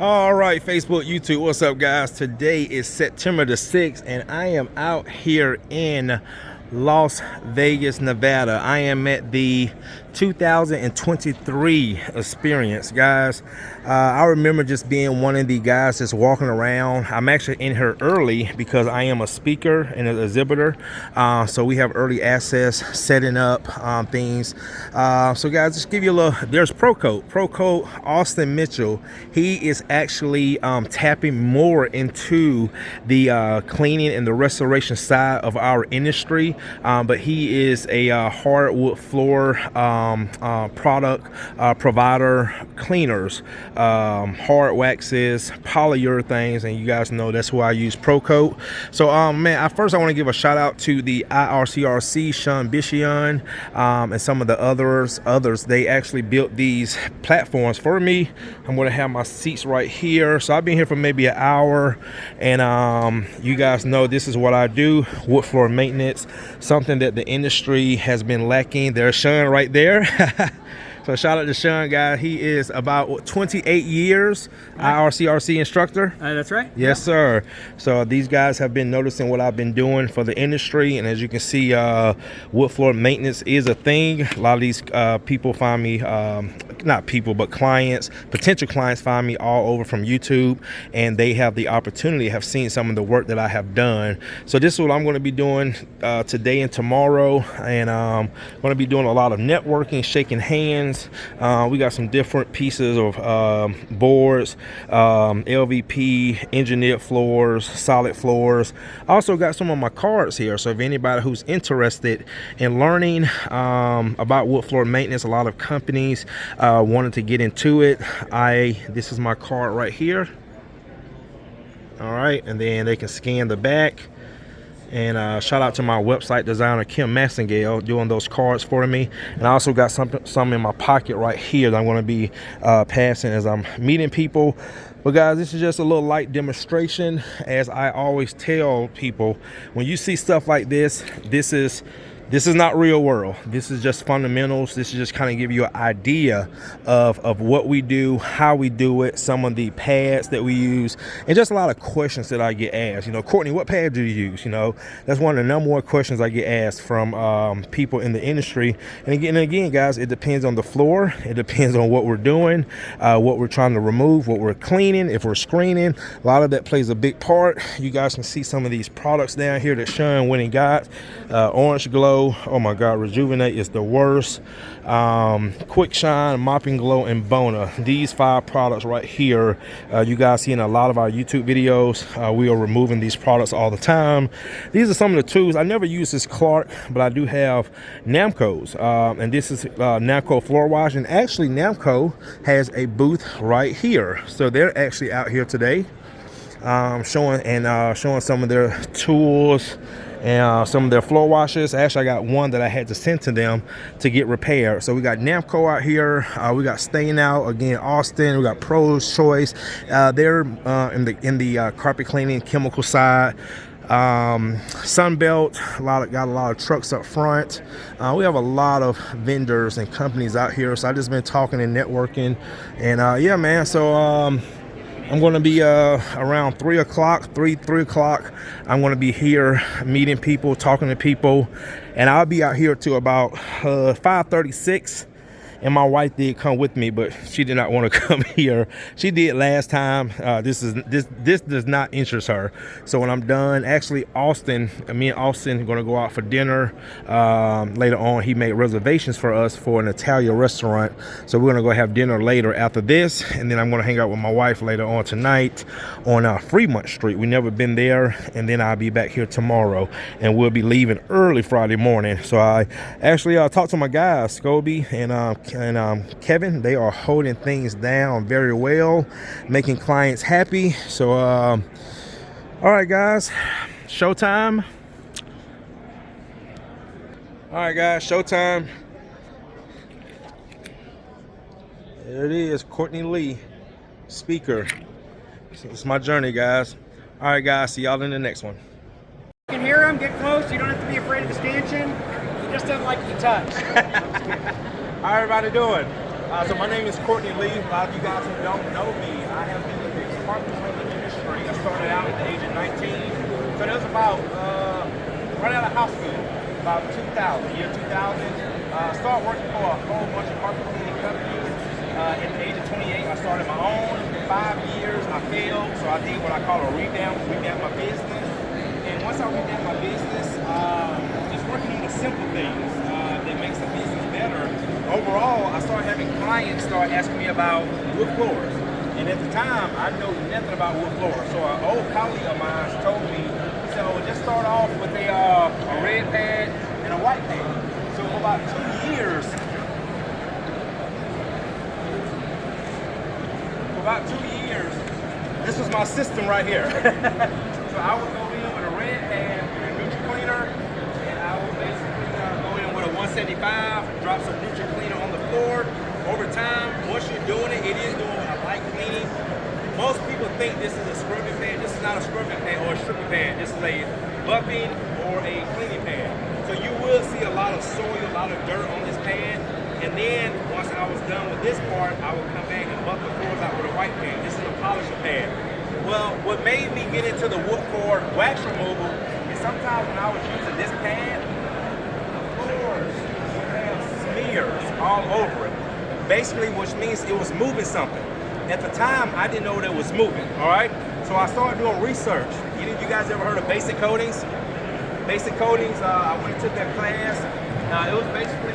All right, Facebook, YouTube, what's up, guys? Today is September the 6th, and I am out here in Las Vegas, Nevada. I am at the 2023 Experience, guys. I remember just being one of the guys just walking around. I'm actually in here early because I am a speaker and an exhibitor. So we have early access, setting up things. So guys, just give you a little, there's Pro-Coat Austin Mitchell. He is actually tapping more into the cleaning and the restoration side of our industry. But he is a hardwood floor product provider, cleaners, hard waxes, polyurethanes, and you guys know that's who I use, Pro-Coat. So man, first I want to give a shout out to the IRCRC, Sean Bishion, and some of the others. They actually built these platforms for me. I'm going to have my seats right here. So I've been here for maybe an hour, and you guys know this is what I do, wood floor maintenance, something that the industry has been lacking. There's Sean right there. So shout out to Sean, guy. He is about 28 years IRCRC instructor. That's right. Yes, sir. So these guys have been noticing what I've been doing for the industry, and as you can see, wood floor maintenance is a thing. A lot of these people find me, not people, but clients, potential clients find me all over from YouTube, and they have the opportunity, have seen some of the work that I have done. So this is what I'm going to be doing today and tomorrow, and I'm going to be doing a lot of networking, shaking hands. We got some different pieces of boards, LVP, engineered floors, solid floors. I also got some of my cards here, so if anybody who's interested in learning about wood floor maintenance, a lot of companies wanted to get into it. This is my card right here. All right, and then they can scan the back. And shout out to my website designer, Kim Massengale, doing those cards for me. And I also got some in my pocket right here that I'm going to be passing as I'm meeting people. But guys, this is just a little light demonstration. As I always tell people, when you see stuff like this, this is not real world. This is just fundamentals. This is just kind of give you an idea of what we do, how we do it, some of the pads that we use, and just a lot of questions that I get asked. You know, Courtney, what pad do you use? You know, that's one of the number one questions I get asked from people in the industry. And again, guys, it depends on the floor. It depends on what we're doing, what we're trying to remove, what we're cleaning, if we're screening. A lot of that plays a big part. You guys can see some of these products down here that Sean went and got. Orange Glow. Oh my God, Rejuvenate is the worst. Quick Shine, Mopping Glow, and Bona. These 5 products right here, you guys see in a lot of our YouTube videos. We are removing these products all the time. These are some of the tools. I never use this Clark, but I do have Namco's, and this is Namco floor wash. And actually, Namco has a booth right here, so they're actually out here today, showing some of their tools and some of their floor washes. Actually, I got one that I had to send to them to get repaired. So we got Namco out here. We got Stain Out, again, Austin. We got Pro's Choice. They're in the carpet cleaning chemical side. Sunbelt, got a lot of trucks up front. We have a lot of vendors and companies out here. So I just been talking and networking, and yeah, man. So I'm going to be around 3 o'clock. I'm going to be here meeting people, talking to people, and I'll be out here till about 5:36. And my wife did come with me, but she did not want to come here. She did last time. This does not interest her. So when I'm done, actually, me and Austin are going to go out for dinner later on. He made reservations for us for an Italian restaurant, so we're going to go have dinner later after this, and then I'm going to hang out with my wife later on tonight on Fremont Street. We've never been there, and then I'll be back here tomorrow, and we'll be leaving early Friday morning. So I actually talked to my guys, Scobie and Kevin. They are holding things down very well, making clients happy. So all right, guys, showtime. All right, guys, showtime. There it is, Courtney Lee, speaker. So it's my journey, guys. All right, guys, see y'all in the next one. You can hear them, get close. You don't have to be afraid of the stanchion. He just doesn't like to be touched. How everybody doing? So my name is Courtney Lee. A lot of you guys who don't know me, I have been about right out of high school, about 2000, year 2000. Started working for a whole bunch of carpet cleaning companies. At the age of 28, I started my own. 5 years, I failed, so I did what I call a revamp my business. And once I revamped my business, just working on the simple things that makes the business better. Overall, I started having clients start asking me about wood floors. And at the time, I know nothing about wood floors. So an old colleague of mine told me, he said, oh, just start off with a red pad and a white pad. So for about 2 years, this was my system right here. So I would go in with a red pad and a neutral cleaner, and I would basically go in with a 175, drop some neutral cleaner on the floor. Over time, once you're doing it, it is doing a light cleaning. Most people think this is a scrubbing pad. This is not a scrubbing pad or a stripping pad. This is a buffing or a cleaning pad. So you will see a lot of soil, a lot of dirt on this pad. And then once I was done with this part, I would come back and buff the floors out with a white pad. This is a polisher pad. Well, what made me get into the wood floor wax removal is sometimes when I was using this pad, the floors would have smears all over it. Basically, which means it was moving something. At the time, I didn't know that it was moving, all right? So I started doing research. Any of you guys ever heard of basic coatings? Basic coatings, I went and took that class. It was basically,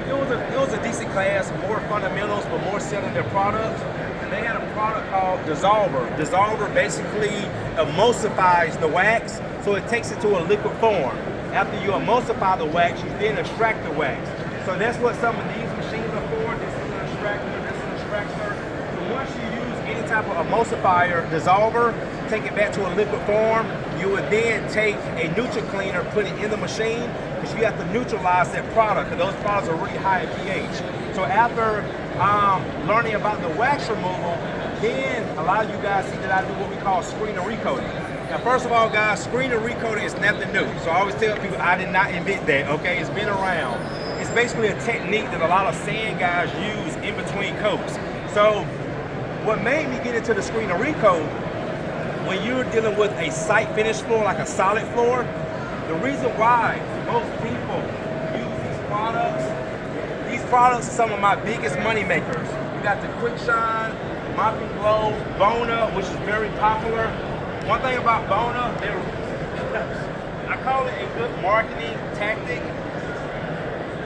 it was a decent class, more fundamentals, but more selling their products. And they had a product called Dissolver. Dissolver basically emulsifies the wax, so it takes it to a liquid form. After you emulsify the wax, you then extract the wax. So that's what some of these machines are for. This is an extractor, this is an extractor. So once you use any type of emulsifier, dissolver, take it back to a liquid form, you would then take a neutral cleaner, put it in the machine, because you have to neutralize that product, because those products are really high in pH. So after learning about the wax removal, then a lot of you guys see that I do what we call screen and recoating. Now, first of all, guys, screen and recoating is nothing new. So I always tell people I did not invent that, okay? It's been around. It's basically a technique that a lot of sand guys use in between coats. So what made me get into the screen and recoat, when you're dealing with a site finish floor, like a solid floor, the reason why most people use these products are some of my biggest money makers. You got the Quick Shine, Mop and Glow, Bona, which is very popular. One thing about Bona, I call it a good marketing tactic.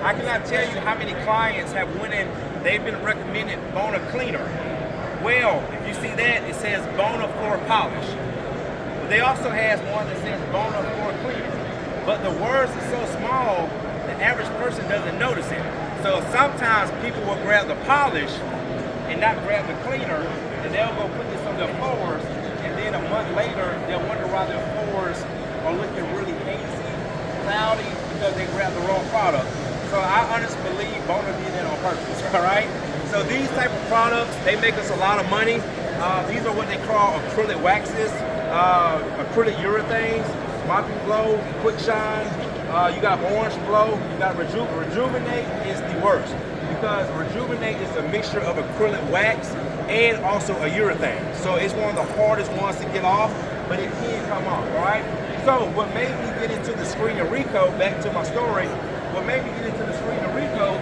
I cannot tell you how many clients have went in, they've been recommended Bona cleaner. Well, if you see that, it says Bona floor polish. But they also has one that says Bona floor cleaner. But the words are so small, the average person doesn't notice it. So sometimes people will grab the polish and not grab the cleaner, and they'll go put this on their floors, and then a month later, they'll wonder why their floors are looking really hazy, cloudy, because they grabbed the wrong product. So I honestly believe Bona did that on purpose, all right? So these type of products, they make us a lot of money. These are what they call acrylic waxes, acrylic urethanes, Mop and Glow, Quick Shine, you got Orange Glow, you got Rejuvenate is the worst, because Rejuvenate is a mixture of acrylic wax and also a urethane. So it's one of the hardest ones to get off, but it can come off, all right? So what made me get into the screen and recoat, back to my story, what made me get into the screen and recoat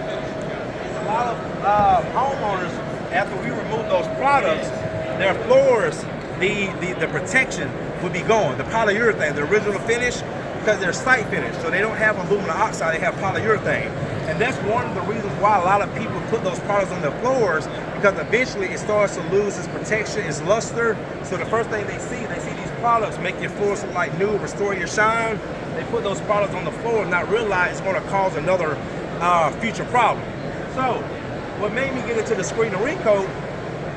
is a lot of homeowners, after we remove those products, their floors, the protection would be gone. The polyurethane, the original finish, because they're site finish, so they don't have aluminum oxide, they have polyurethane. And that's one of the reasons why a lot of people put those products on their floors, because eventually it starts to lose its protection, its luster. So the first thing they see these products make your floors look like new, restore your shine. They put those products on the floor and not realize it's going to cause another future problem. So what made me get into the screen and recoat,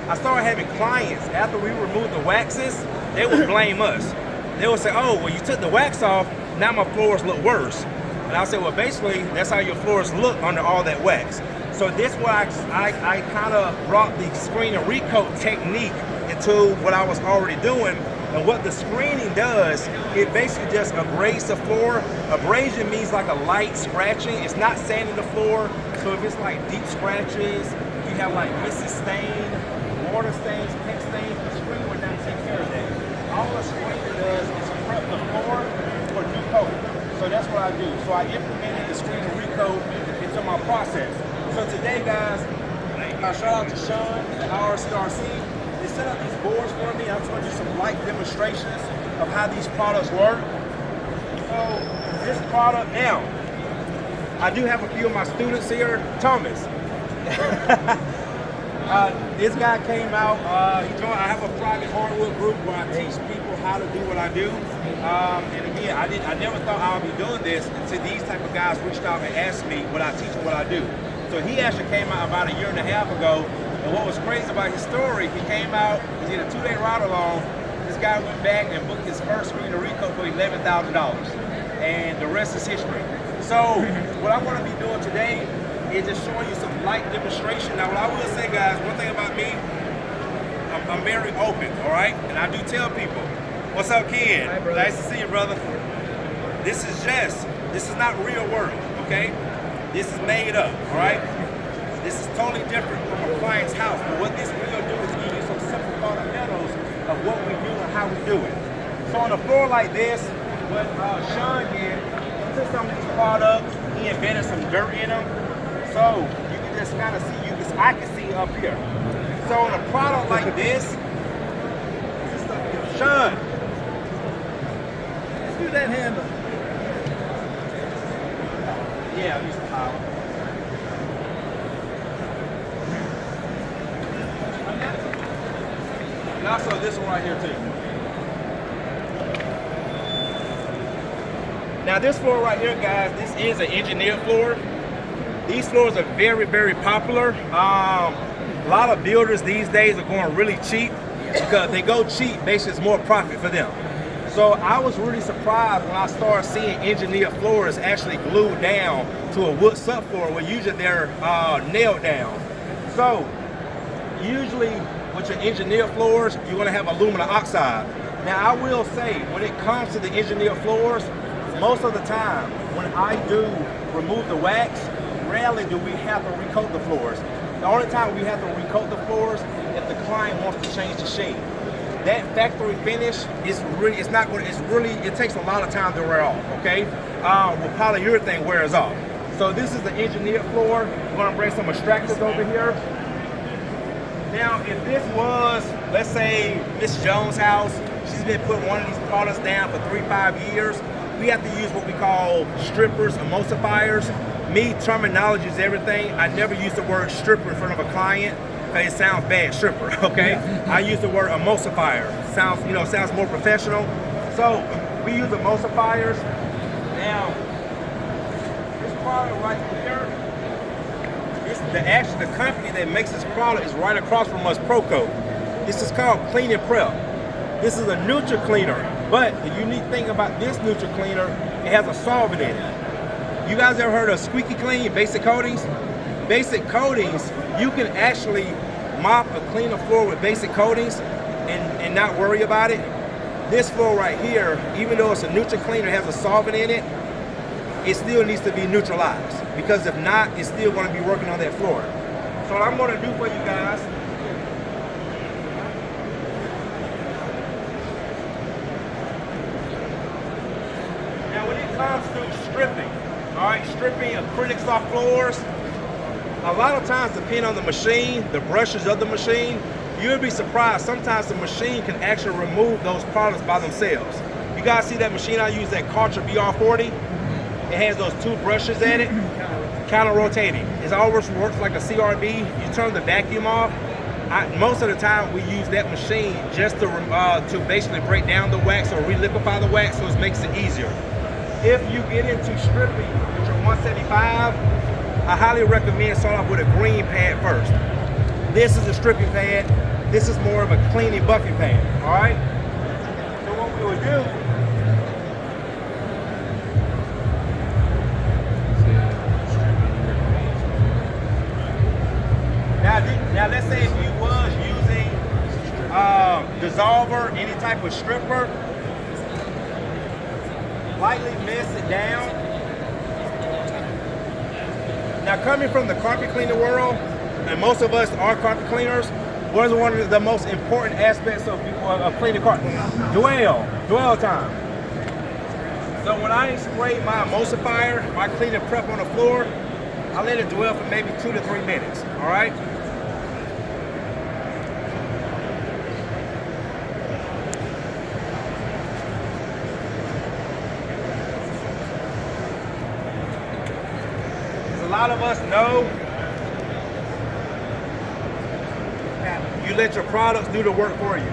I started having clients, after we removed the waxes, they would blame us. They would say, oh, well, you took the wax off, now my floors look worse. And I said, well, basically, that's how your floors look under all that wax. So this why I kind of brought the screen and recoat technique into what I was already doing. And what the screening does, it basically just abrades the floor. Abrasion means like a light scratching. It's not sanding the floor. So if it's like deep scratches, if you have like missy stain, water stains, paint stains, the screen would not take care of that. All the screen does is prep the floor what I do. So I implemented the screen and recoat into my process. So today, guys, shout out to Sean at RCRC. They set up these boards for me. I'm going to do some light demonstrations of how these products work. So this product now, I do have a few of my students here. Thomas. This guy came out, he joined, I have a private hardwood group where I teach people how to do what I do. And again, I never thought I would be doing this until these type of guys reached out and asked me what I teach and what I do. So he actually came out about a year and a half ago. And what was crazy about his story, he came out, he did a 2-day ride along. This guy went back and booked his first screen to recoat for $11,000. And the rest is history. So what I'm going to be doing today is just showing you some light demonstration. Now what I will say, guys, one thing about me, I'm very open, all right? And I do tell people, what's up, kid? Hi, brother. Nice to see you, brother. This is not real world, okay? This is made up, all right? This is totally different from a client's house. But what this will do is give you some simple fundamentals of what we do and how we do it. So on a floor like this, what Sean did, he took some of these products, he embedded some dirt in them. So you can just kind of see, I can see up here. So on a product like this is stuff here. Sean. Let's do that handle. Yeah, I use some power. And also this one right here too. Now this floor right here, guys, this is an engineered floor. These floors are very, very popular. A lot of builders these days are going really cheap because they go cheap, basically it's more profit for them. So I was really surprised when I started seeing engineered floors actually glued down to a wood subfloor where usually they're nailed down. So usually with your engineered floors, you're gonna have aluminum oxide. Now I will say, when it comes to the engineered floors, most of the time when I do remove the wax, rarely do we have to recoat the floors. The only time we have to recoat the floors if the client wants to change the shade. That factory finish is really, it takes a lot of time to wear off, okay? With polyurethane wears off. So this is the engineered floor. We're gonna bring some extractors over here. Now, if this was, let's say, Miss Jones' house, she's been putting one of these products down for 3-5 years, we have to use what we call strippers, emulsifiers. Me, terminology is everything. I never use the word stripper in front of a client. It sounds bad, stripper, okay? I use the word emulsifier. Sounds more professional. So we use emulsifiers. Now, this product right here, the company that makes this product is right across from us, Proco. This is called Clean and Prep. This is a neutral cleaner, but the unique thing about this neutral cleaner, it has a solvent in it. You guys ever heard of squeaky clean, basic coatings? Basic coatings, you can actually mop or clean a floor with basic coatings and not worry about it. This floor right here, even though it's a neutral cleaner, has a solvent in it, it still needs to be neutralized, because if not, it's still going to be working on that floor. So what I'm going to do for you guys, now when it comes to stripping, all right, stripping acrylic soft floors, a lot of times, depending on the machine, the brushes of the machine, you'll be surprised. Sometimes the machine can actually remove those products by themselves. You guys see that machine I use, that Karcher BR40? It has those 2 brushes at it, counter rotating. It always works like a CRB. You turn the vacuum off. Most of the time, we use that machine just to basically break down the wax or reliquify the wax, so it makes it easier. If you get into stripping with your 175, I highly recommend start off with a green pad first. This is a stripping pad. This is more of a cleaning bucket pad, all right? So what we would do, now let's say if you was using dissolver, any type of stripper, lightly mist it down. Now, coming from the carpet cleaning world, and most of us are carpet cleaners, what is one of the most important aspects of cleaning carpet? Dwell time. So when I spray my emulsifier, my clean and prep on the floor, I let it dwell for maybe 2 to 3 minutes, all right? A lot of us know you let your products do the work for you.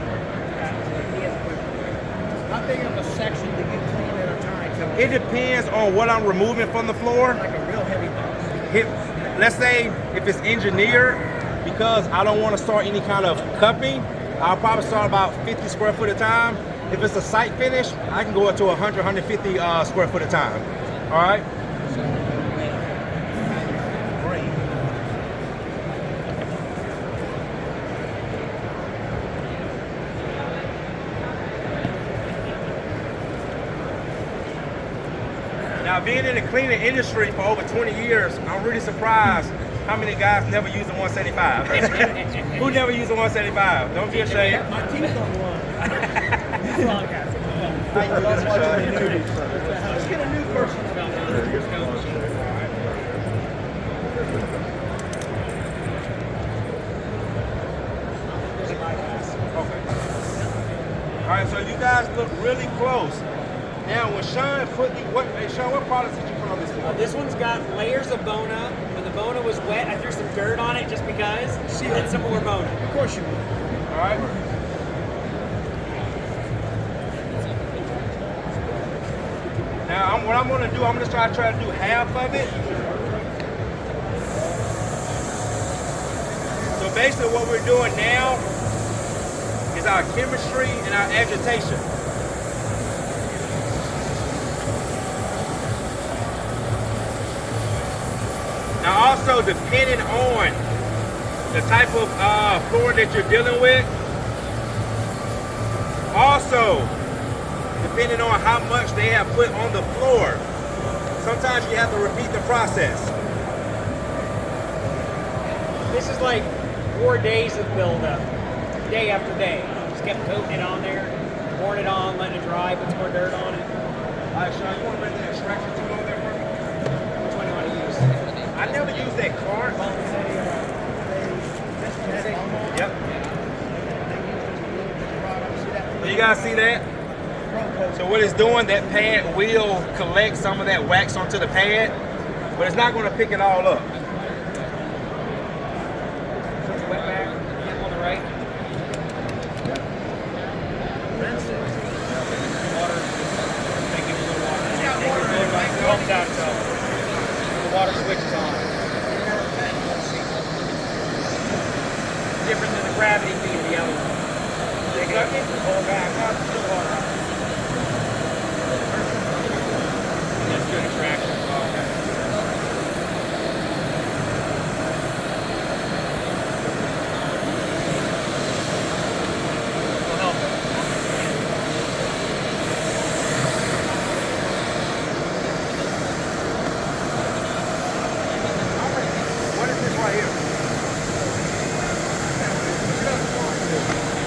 How big of a section do you clean at a time? It depends on what I'm removing from the floor. Like a real heavy box. Let's say if it's engineered, because I don't want to start any kind of cupping, I'll probably start about 50 square foot at a time. If it's a site finish, I can go up to 100, 150 square foot at a time. All right? Now, being in the cleaning industry for over 20 years, I'm really surprised how many guys never use a 175. Who never used a 175? Don't be ashamed. My teeth on one. These long guys. Let's get a new person. Okay. All right, so you guys look really close. Now, when Sean put what products did you put on this one? This one's got layers of Bona. When the Bona was wet, I threw some dirt on it just because, and then some more Bona. Of course you will. All right. Now, what I'm going to do, I'm going to try to do half of it. So basically what we're doing now is our chemistry and our agitation. Now also, depending on the type of floor that you're dealing with, also depending on how much they have put on the floor, sometimes you have to repeat the process. This is like 4 days of buildup, day after day. Just kept coating it on there, pouring it on, letting it dry, put some more dirt on it. All right, Sean, you want to bring the extraction tool over there for me? Which one do you want to use? I never use that card. Yep. You guys see that? So what it's doing, that pad will collect some of that wax onto the pad, but it's not going to pick it all up. Wet back, on the right. Water. Make it a little water. Helps out so the water switches on. Different than the gravity feed of the other one. They suck it, pull it back up, still water up. That's good extraction.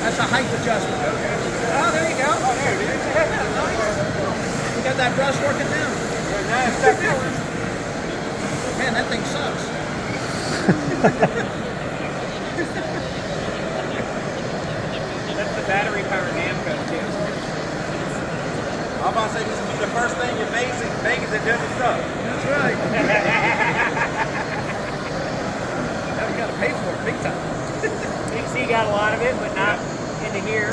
That's a height adjustment. Oh, there you go. Oh, there it is. You got that brush working now. Man, that thing sucks. That's the battery powered Namco too. I'm about to say this will be the first thing in Vegas that doesn't suck. That's right. Now we got to pay for it big time. You can see you got a lot of it, but not into here.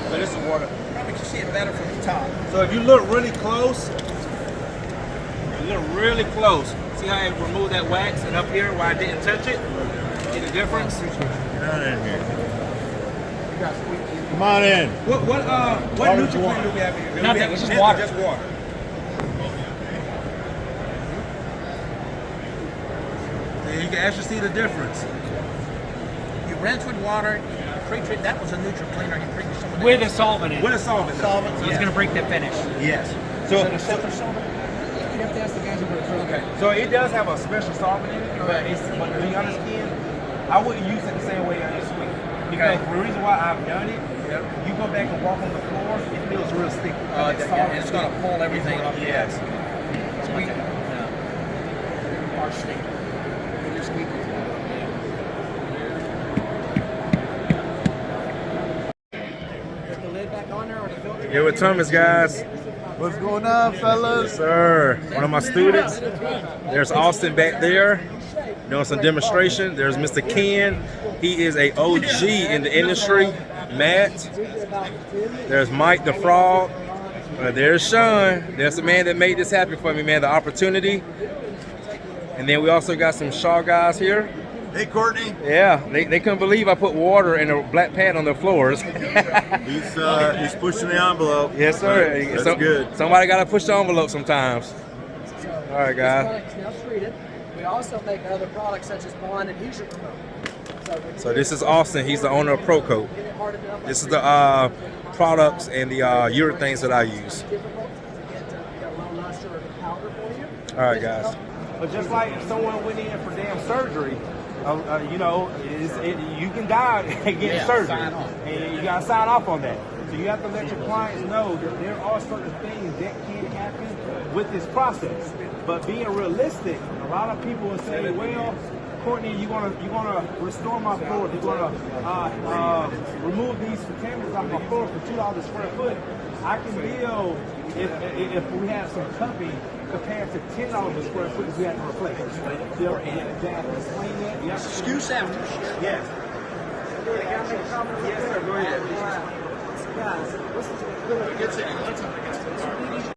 But this is water. Probably can see it better from the top. So if you look really close, see how I removed that wax and up here where I didn't touch it? See the difference? Get on in here. Come on in. What Nutri-Clean do we have here? Nothing, it's just water. Just water. So you can actually see the difference. You rinse with water, pre-treat. That was a neutral cleaner. You treat some of that. With a solvent in it. With a solvent. Solvent, So it's going to break the finish. Yes. Is it a filter solvent? You have to ask the guys over at Okay. So it does have a special solvent in it, but to be honest, Ken, I wouldn't use it the same way I use sweet. Because the reason why I've done it You go back and walk on the floor, it feels real sticky. And it's going to pull everything up. Yes. Squeak. Yeah. Our state. When you're squeaking. Put the lid back on there or the filter. Here with Thomas, guys. What's going on, fellas? Sir, one of my students. There's Austin back there doing some demonstration. There's Mr. Ken. He is a OG in the industry. Matt. There's Mike the Frog. There's Sean. There's the man that made this happen for me, man, the opportunity. And then we also got some Shaw guys here. Hey, Courtney. Yeah, they couldn't believe I put water and a black pad on their floors. He's pushing the envelope. Yes, sir. That's good. Somebody got to push the envelope sometimes. All right, This guys. product is now treated. We also make other products such as bond adhesion remover. So this is Austin. He's the owner of ProCoat. Get it hard enough. This is the products and the urethanes that I use. Difficult to get a little nicer of a powder for you. All right, guys. But just like if someone went in for damn surgery, you know, you can die getting surgery, sign off. and you gotta sign off on that. So you have to let your clients know that there are certain things that can happen with this process. But being realistic, a lot of people will say, "Well, Courtney, you're gonna restore my floor. You're gonna remove these contaminants off my floor for $2 a square foot." I can deal if we have some cupping compared to $10 a square foot if we have to replace. Exactly. Explain that. Yep. Excuse after. Yes. Yes, sir. Go ahead. Guys, listen to me.